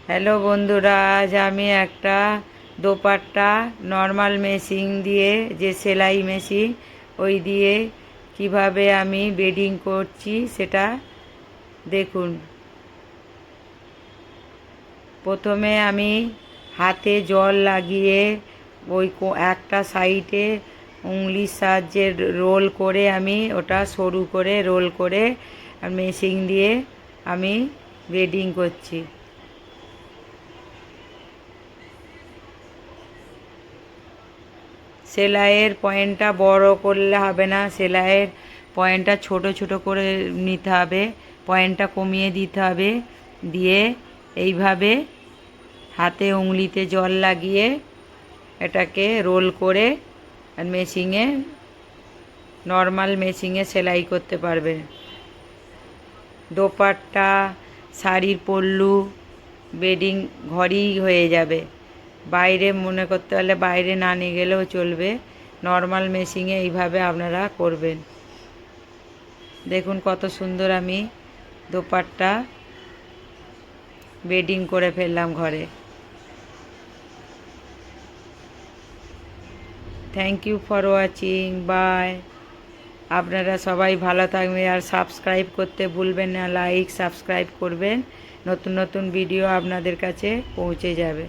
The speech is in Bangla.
হ্যালো বন্ধুরা, আজ আমি একটা দোপাট্টা নর্মাল মেশিন দিয়ে, যে সেলাই মেশিন ওই দিয়ে কিভাবে আমি বেডিং করছি সেটা দেখুন। প্রথমে আমি হাতে জল লাগিয়ে ওই একটা সাইডে উংলির সাহায্যে রোল করে আমি ওটা সরু করে রোল করে মেশিন দিয়ে আমি বেডিং করছি। সেলাইয়ের পয়েন্টটা বড় করলে হবে না, সেলাইয়ের পয়েন্টটা ছোট ছোট করে নিতে হবে, পয়েন্টটা কমিয়ে দিতে হবে। দিয়ে এইভাবে হাতে উংলিতে জল লাগিয়ে এটাকে রোল করে মেশিনে, নর্মাল মেশিনে সেলাই করতে পারবে। দোপাট্টা, শাড়ির পল্লু, বেডিং ঘরেই হয়ে যাবে। বাইরে মনে করতে হলে বাইরে না নিয়ে গেলেও চলবে। নর্মাল মেশিনে এইভাবে আপনারা করবেন। দেখুন কত সুন্দর আমি দোপাট্টা বেডিং করে ফেললাম ঘরে। Thank you for watching, bye. আপনারা সবাই ভালো থাকবেন আর সাবস্ক্রাইব করতে ভুলবেন না, লাইক সাবস্ক্রাইব করবেন, নতুন নতুন ভিডিও আপনাদের কাছে পৌঁছে যাবে।